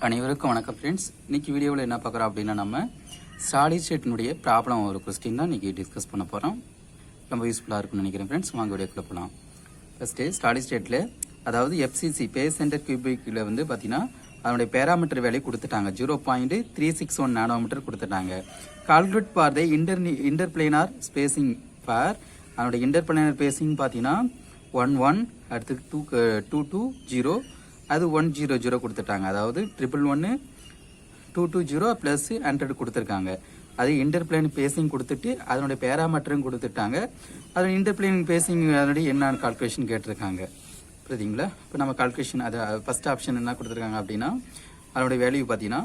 அனைவருக்கும் வணக்கம் ஃப்ரெண்ட்ஸ். இன்னைக்கு வீடியோவில் என்ன பார்க்குறோம் அப்படின்னா, நம்ம சாலிட் ஸ்டேட்டினுடைய ப்ராப்ளம் ஒரு கொஸ்டின் தான் இன்றைக்கி டிஸ்கஸ் பண்ண போகிறோம். ரொம்ப யூஸ்ஃபுல்லாக இருக்கும்னு நினைக்கிறேன் ஃப்ரெண்ட்ஸ். வாங்க வீடியோக்குள்ள போகலாம். ஃபஸ்ட்டு சாலிட் ஸ்டேட்டில், அதாவது FCC பேஸ் சென்டர் கியூபிக்கில் வந்து பார்த்தீங்கன்னா அதனுடைய பேராமீட்டர் வேல்யூ கொடுத்துட்டாங்க. 0.361 நானோமீட்டர் கொடுத்துட்டாங்க. Calculate for the interplanar spacing for அதனுடைய இன்டர்பிளேனார் ஸ்பேசிங் பார்த்தீங்கன்னா 11, அடுத்து 220, அது 100 கொடுத்துட்டாங்க. அதாவது 111 220 ப்ளஸ் 100 கொடுத்துருக்காங்க. அது இன்டர்பிளேன் பேசிங் கொடுத்துட்டு அதனுடைய பேராமீட்டரும் கொடுத்துட்டாங்க. அதோட இன்டர்பிளேன் பேசிங் அதனுடைய என்னென்ன கால்குலேஷன் கேட்டிருக்காங்க. புரியுதுங்களா? இப்போ நம்ம கால்குலேஷன் அதை ஃபஸ்ட் ஆப்ஷன் என்ன கொடுத்துருக்காங்க அப்படின்னா, அதனுடைய வேல்யூ பார்த்தீங்கன்னா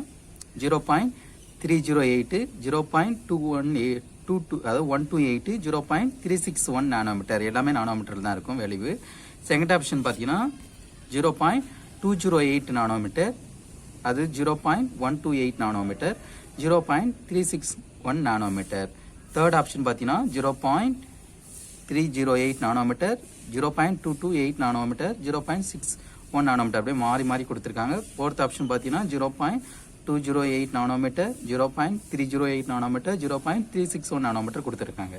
0.308, 0.218, அதாவது 128, 0.361 நானோமீட்டர், எல்லாமே நானோமீட்டர் தான் இருக்கும் வேல்யூ. செகண்ட் ஆப்ஷன் பார்த்தீங்கன்னா 0.208 நானோமீட்டர், அது 0.128 நானோமீட்டர், 0.361 நானோமீட்டர். தேர்ட் ஆப்ஷன் பார்த்தீங்கன்னா 0.308 நானோமீட்டர், 0.228 நானோமீட்டர், 0.61 நானோமீட்டர், அப்படியே மாறி மாறி கொடுத்துருக்காங்க. ஃபோர்த் ஆப்ஷன் பார்த்தீங்கன்னா 0.208 நானோமீட்டர், 0.308 நானோமீட்டர், 0.361 நானோமீட்டர் கொடுத்துருக்காங்க.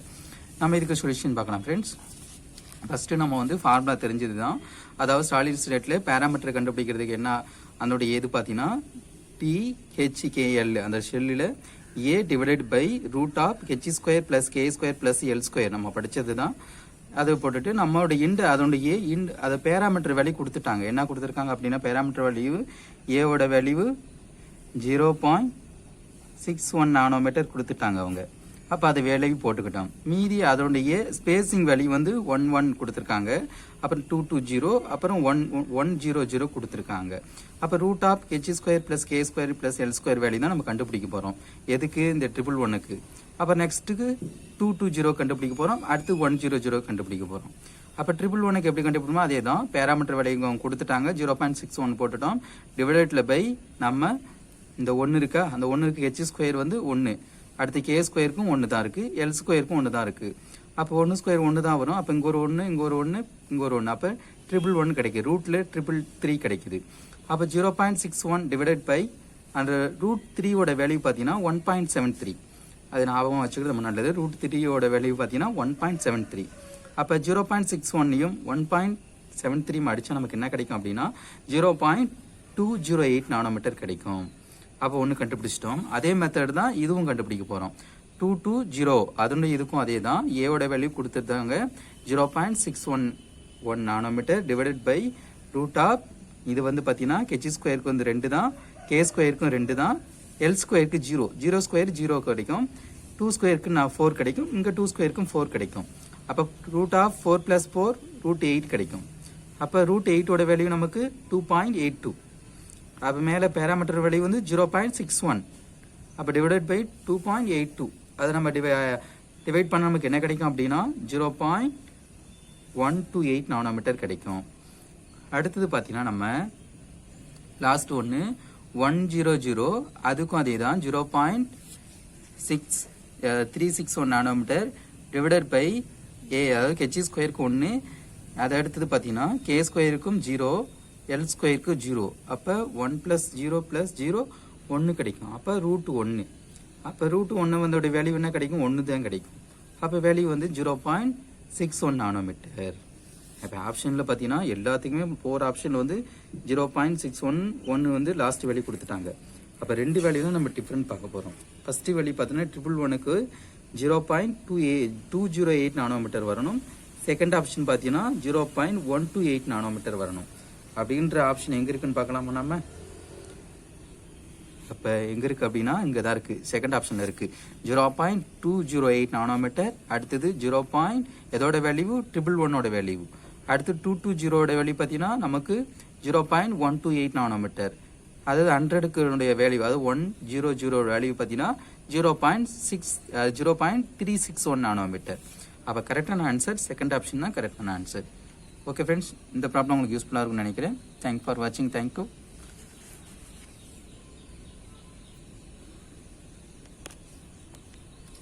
நம்ம இதுக்கு சொல்யூஷன் பார்க்கலாம் ஃப்ரெண்ட்ஸ். ஃபஸ்ட்டு நம்ம வந்து ஃபார்முலா தெரிஞ்சது தான். அதாவது சாலிட் ஸ்டேட்டில் பேராமீட்டர் கண்டுபிடிக்கிறதுக்கு என்ன அதனுடைய ஏது பார்த்தீங்கன்னா THKL, அந்த ஷெல்லில் A divided by root of H² plus K² plus L² நம்ம படித்தது தான். அதை போட்டுட்டு நம்மளுடைய அதனுடைய அதை பேராமீட்டர் வேல்யூ கொடுத்துட்டாங்க. என்ன கொடுத்துருக்காங்க அப்படின்னா, பேராமீட்டர் வேல்யூ ஏவோட வேல்யூ 0.61 நானோமீட்டர் கொடுத்துட்டாங்க அவங்க. அப்போ அதை வேலைக்கு போட்டுக்கிட்டோம். மீதி அதனுடைய ஸ்பேசிங் வேல்யூ வந்து 11 கொடுத்துருக்காங்க, அப்புறம் 220, அப்புறம் 100 கொடுத்துருக்காங்க. அப்போ root of H² plus K² plus L² value தான் நம்ம கண்டுபிடிக்க போகிறோம். எதுக்கு? இந்த 111க்கு. அப்போ நெக்ஸ்ட்டுக்கு 220 கண்டுபிடிக்க போகிறோம், அடுத்து 100 கண்டுபிடிக்க போகிறோம். அப்போ 111க்கு எப்படி கண்டுபிடிப்போமோ அதே தான். பேராமீட்டர் வேல்யூ கொடுத்துட்டாங்க, 0.61 போட்டுட்டோம். டிவைடேட்டில் பை நம்ம இந்த 1 இருக்கா, அந்த 1க்கு H² வந்து 1, அடுத்து K²க்கும் 1 தான் இருக்குது, L²க்கும் 1 தான் இருக்குது. அப்போ 1² 1 தான் வரும். அப்போ இங்கே ஒரு 1, இங்கே ஒரு 1, இங்கே ஒரு 1, அப்போ 111 கிடைக்குது. ரூட்டில் 333 கிடைக்குது. அப்போ 0.61 டிவைடட் பை அந்த ரூட் 3யோட வேல்யூ பார்த்தீங்கன்னா 1.73. அது ஞாபகம் வச்சுக்கிறது ரொம்ப நல்லது. ரூட் 3யோட வேல்யூ பார்த்தீங்கன்னா 1.73. அப்போ 0.61ஐயும் 1.73 அடித்தா நமக்கு என்ன கிடைக்கும் அப்படின்னா 0.208 நானோமீட்டர் கிடைக்கும். அப்போ ஒன்று கண்டுபிடிச்சிட்டோம். அதே மெத்தட் தான் இதுவும் கண்டுபிடிக்க போகிறோம். 220 அதனுடைய இதுக்கும் அதே தான். ஏவோட வேல்யூ கொடுத்துருந்தாங்க 0.611 nanometre divided by root of இது வந்து பார்த்தீங்கன்னா H² வந்து 2 தான், K² 2 தான், L² 0, 0² கிடைக்கும், 2² 4 கிடைக்கும், இங்கே 2² 4 கிடைக்கும். அப்போ ரூட் ஆஃப் 4 + 4 ரூட் 8 கிடைக்கும். அப்போ ரூட் 8ஓட வேல்யூ நமக்கு 2.82. அப்போ மேலே பேராமீட்டர் வேல்யூ வந்து 0.61. அப்போ டிவைடட் பை 2.82, அதை நம்ம டிவைட் பண்ண நமக்கு என்ன கிடைக்கும் அப்படின்னா 0.128 நானோமீட்டர் கிடைக்கும். அடுத்தது பார்த்தீங்கன்னா நம்ம லாஸ்ட் ஒன்று 100, அதுக்கும் அதே தான் 0.361 நானோமீட்டர் டிவைடட் பை A, அதாவது H² 1, அதை அடுத்தது பார்த்தீங்கன்னா K² 0, L² 0, அப்போ 1 + 0 + 0 1 கிடைக்கும். அப்போ ரூட் 1. அப்போ ரூட் 1 வந்தோட வேல்யூ என்ன கிடைக்கும்? 1 தான் கிடைக்கும். அப்போ வேல்யூ வந்து 0.61 நானோமீட்டர். இப்போ ஆப்ஷனில் பார்த்தீங்கன்னா எல்லாத்துக்குமே 4 ஆப்ஷனில் வந்து 0.611 வந்து லாஸ்ட் வேல்யூ கொடுத்துட்டாங்க. அப்போ 2 வேல்யூ தான் நம்ம டிஃப்ரெண்ட் பார்க்க போகிறோம். ஃபஸ்ட்டு வேல்யூ பார்த்தீங்கன்னா 111க்கு 0.208 நானோமீட்டர் வரணும். செகண்ட் ஆப்ஷன் பார்த்தீங்கன்னா 0.128 நானோமீட்டர் வரணும். அப்படின்ற ஆப்ஷன் எங்கே இருக்குன்னு பார்க்கலாமா நம்ம? அப்போ எங்கே இருக்குது அப்படின்னா இங்கே தான் இருக்குது, செகண்ட் ஆப்ஷனில் இருக்குது. 0.208 நானோமீட்டர், அடுத்தது எதோட வேல்யூ? 111ஓட வேல்யூ. அடுத்து 220ஓட வேல்யூ பார்த்தீங்கன்னா நமக்கு 0.128 நானோமீட்டர். அதாவது 100க்கு வேல்யூ, அதாவது 100 வேல்யூ பார்த்தீங்கன்னா 0.361 நானோமீட்டர். அப்போ கரெக்டான ஆன்சர் செகண்ட் ஆப்ஷன் தான் கரெக்டான ஆன்சர். ஓகே ஃப்ரெண்ட்ஸ், இந்த ப்ராப்ளம் உங்களுக்கு யூஸ்ஃபுல்லாக இருக்கும்னு நினைக்கிறேன். தேங்க்ஸ் ஃபார் வாட்சிங். தேங்க்யூ.